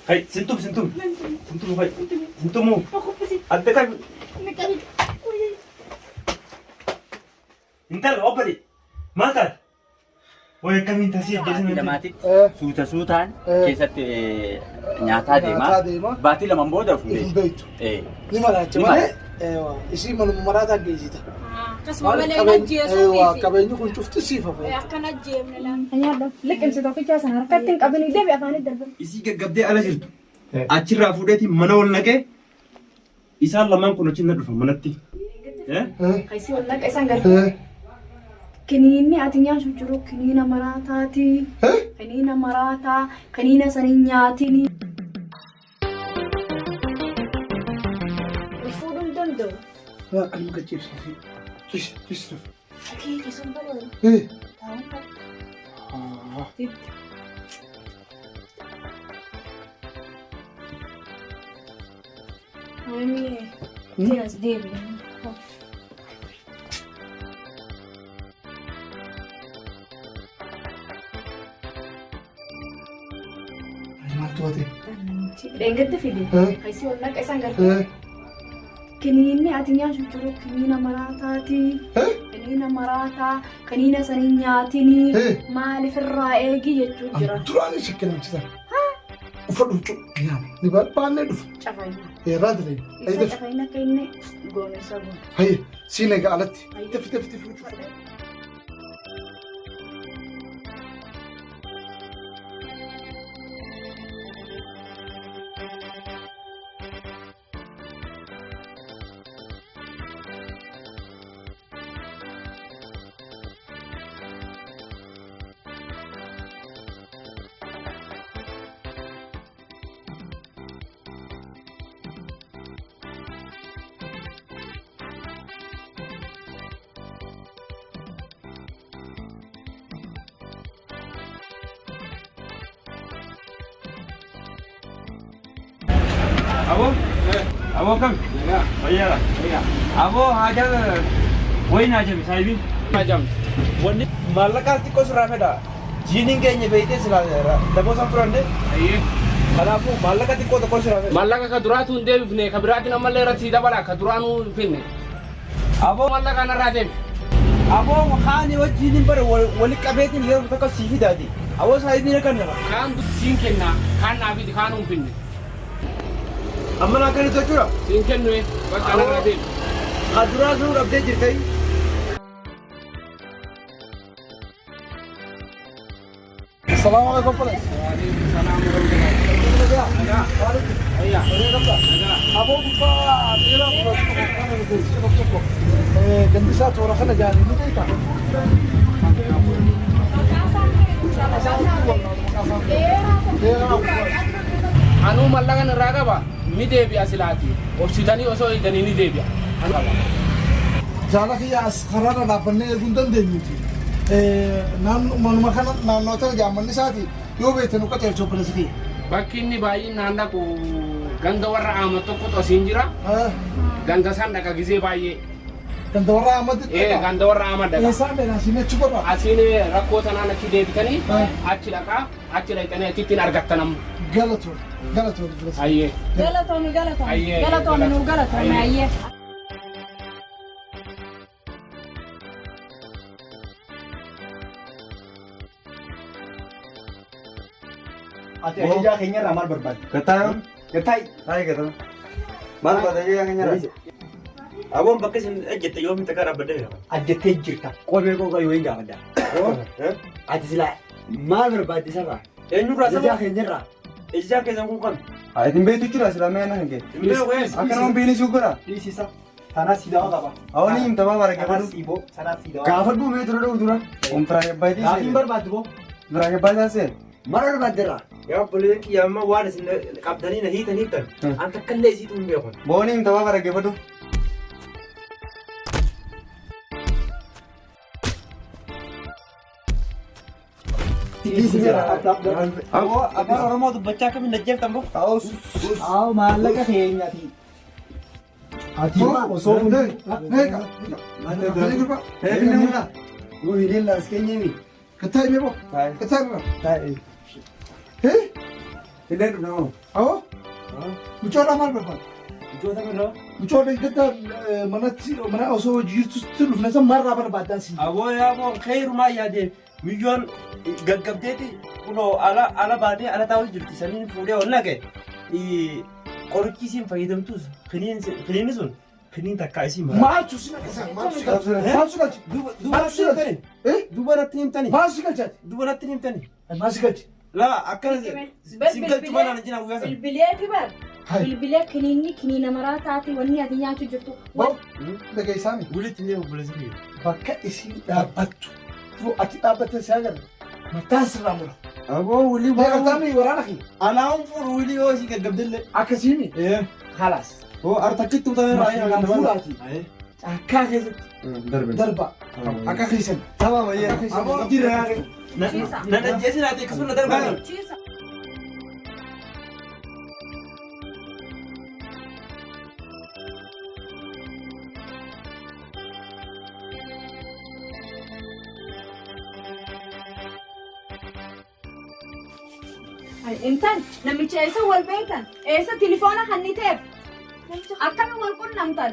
Hai, sentum. Sentum, hai. Sentumu. Adda kan. Intal, opadi. Matal. Woi, kami tasih jadi Lamati suutaan keessatti nyaataa deema. Baatii lama booda fuudhee. Beektu. Ni maraacha malee isii manuma maraataa geessita. Akkasuma malee najjeesuu Qabeenyi kun cufti siifa fayyada. akkana jeemne laan. Nyaadha. Liqimsi tokkicha sana harkatti hin qabini deebi afaanii darban. Isii gaggabdee ala jirtu. Achirraa fuudheeti mana ol naqee isaan lamaan kun achi na dhufa manatti. Kaisii wal naqa isaan gargaara. Kiniinni ati nyaatu jiru kiniina maraataati. Kiniina maraataa, kiniina sanii nyaatini. Fuudhuu hin danda'u. Kan muka ciibsiisi. Ciibsiisi. Fakii ciisuun barbaadu. Taa'uun kan. Mami, tiras deebiin. Maaltu ati? Dheengatti fide. Kaisii wal naqa isaan gargaara. Kiniinni ati nyaatu jiru kiniina maraataati. Kiniina maraataa, kiniina sanii nyaatini. Maaliif irraa eegi jechuun jira. Duraan shakkii namichisan. Uffadhu huccuu. Ni barbaannee dhufu. Cafayina. Eerraa dilee. Isa cafayina akka inni goonessa goone. Hayye siin egaa alatti. Tefi fuudhu. Abo kam? Ayah. Abo hajar woi naja misalnya. Majam. Wanni mallaqa xiqqoo sirraa fedha. Jiiniin keenya beektee silaa daboo san furan dee. Kanaafuu maallaqa xiqqoo tokko sirraa fedha. Mallaqa ka duraatu hin deebifne ka biraatiin ammallee irratti dabala ka duraanuu hin finne. Aboo Mallaqa narraa deemi. aboo haani wajjiin bara wali qabeetiin yeroo tokko sii fidaati. Aboo saayidiin kan nama. Kaan siin kenna kaan naafiti kaan hin finne. Amma naa kan jechuudha. Siin kennu bakka narraa deemi. Aduraa sun dhabdee jirtee. Assalamualaikum Pak. Abu buka tira ganti satu orang kena jalan ini kita. Anu mallaqa narraa qaba ni deebi'a silaati. Obsitanii osoo eeganii ni deebi'a. Jalan kia sekarang ada apa nih gundan denyuti. Naannoo kana naannoota jaammanni isaati yoo beektan uffata jechuun pireesifii. Bakki inni baay'inaan dhaqu ganda warra Ahmad tokkotu asiin jira. Ganda san dhaqa gizee baay'ee. Ganda warra Ahmad dhaqa. Ganda warra Ahmad dhaqa. Eessaan dheeraa siin achi godha. Asiin rakkoo tanaan achi deebitanii achi dhaqaa achi dhaqanii achittiin argattan amma. Galatoon pireesifii. Ayyee. Galatoomii. Ayyee. Galatoomii nuu galatoomii ayyee. Ati ajajaa keenyarraa maal barbaadde? Gataa. Gatai. Hai gataa. Maal barbaadde ajajaa keenyarraa? Aboon bakka isin ejjette yoo mita karaa baddee. Ajjettee jirta. Qobee koo yoo hin gaafadda. Ati silaa maal barbaadde sarara? Eenyurraa Ajajaa saba? keenyarraa. Ejjaa keessan kun kan. Ayitin beektu jira silaamee na hinge. Akka nama biini suugura. Dhiisisa. Tanaa siidaa qaba. Awwani himtamaa bara Tanaa gaafadhu. siiboo. Tanaa siidaa. Gaafadhu mee dura dhuu dura. Umfiraan ebbaayitii Gaafiin ishee. barbaaddu boo. Biraan ebbaayitii taasise. Maal barbaadderraa? Yaa obbolee qiyyaama waan isin qabdanii na hiitan. An takkallee isiitu hin beekun. Booni himtamaa bara gaafadhu. Aboo afaan Oromoo dubbachaa akkamiin najjeeftan boo? Awo maallaqa keenyaati. Ati osoo hundee. Neeqa. Tani gurba. Eebine mula. Guyyideen laas keenyami. Gataa himee boo. Gataa irra. Taa'e. Hindi naman. Awo? Mucoodhaa maal barbaadu? Ijoota mirraa. Mucoodhaa gadda mana osoo jirtutti dhufne san maalirraa barbaadan si? Aboo yaaboo khayrumaa yaadee miyyoon gaggabdeeti kunoo ala baatee ala taa'u jirti saniin fuudhee ol naqe qorichi isiin fayyadamtus kiniinni sun kiniin takkaa isii mara. Maaltu si naqasan? Maaltu si galchi? Dubaratti himtani. Maaltu si galchaati? Dubaratti himtani. Maal si galchi? Laa akkana si galchu mana na jinaa guyyaa sana. Bilbileeti bar. Bilbilee kiniina maraa taate wanni ati nyaachuu jirtu. Dhageessaami. Walitti illee obboleessa kiyya. Bakka isiin dhaabbattu. Ati dhaabbattee si agarra. Mataan sirraa mura. Aboo wilii Deegartaami waraana kiyya. alaa'uun fuudhu wilii yoo isii gaggabdellee. Akkasiimi. Halas. Oo artakkitti utamee raayyaa Kan kan fuudhaati. Cakkaa keessatti darbe. darba. Akka keessan. Tamam ayyee. Aboo dirraa. Na ajjeesin ati akkasuma na darbani. Ciisa. Intan namicha eessa wal beektan? Eessa tilifoona kanniteef? Akkami wal qunnamtan?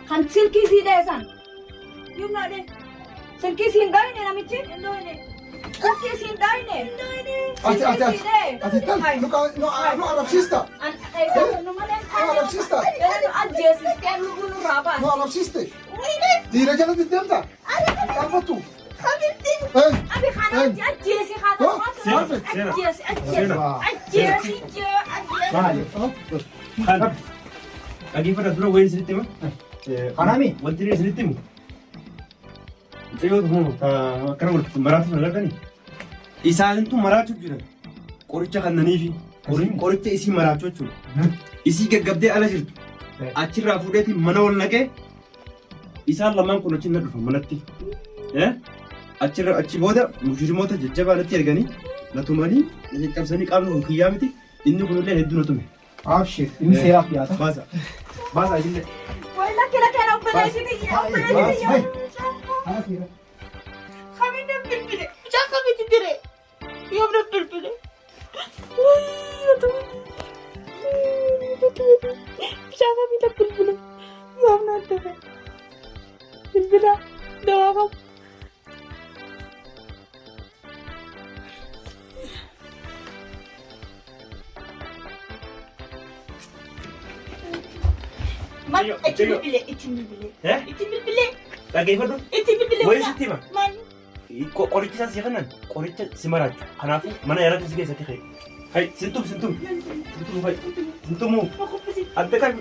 Kan silkii sii dheessan? Yumnaadhe. Silkii siin dhayne namichi? Silkii siin dhayne? Ati tal nu arabsiista. Arabsiista. Ajjeesistee lubbuu nurraa Nu baase. arabsiiste. Dhiira jalatti deemta. Dhaabbattu. Abi kanatti ajjeesi haa ta'u. Ajjeesi. Dhaggeeffata dura wayiin isinitti hima. Kanaami? Wanti inni isinitti himu. Mucayyoo kun akkana walitti maraatuuf hin arganii. Isaanintu maraachuuf jiran. Qoricha kannaniifi. Qoricha isii maraachuu jechuudha. Isii gaggabdee ala jirtu. Achirraa fuudheeti mana ol naqee. Isaan lamaan kun achi na dhufa manatti. Achi booda mushurimoota jajjabaa natti erganii na tumanii na caccabsanii qaamni kun kiyyaa miti. Inni kunillee hedduu na tume. Abshir. Inni seeraaf dhiyaata. Baasa. Baasa isinlee. Lakki obboleessiti. Kamiin na bilbile. Mucaa kamitti dire. Yoom na bilbile. Mucaa kamiin na bilbile. Yoom na dhabe. Bilbila. Dawaa qabu. Itti bilbile. Dhaggeeffadhu. Itti bilbile. Wayii sitti hima. Maal? Qoricha isaas kannan qoricha si maraachu. Kanaafuu mana yaalatti si keessatti ka'e. Hai, sintum. Sintumuu. Adda kan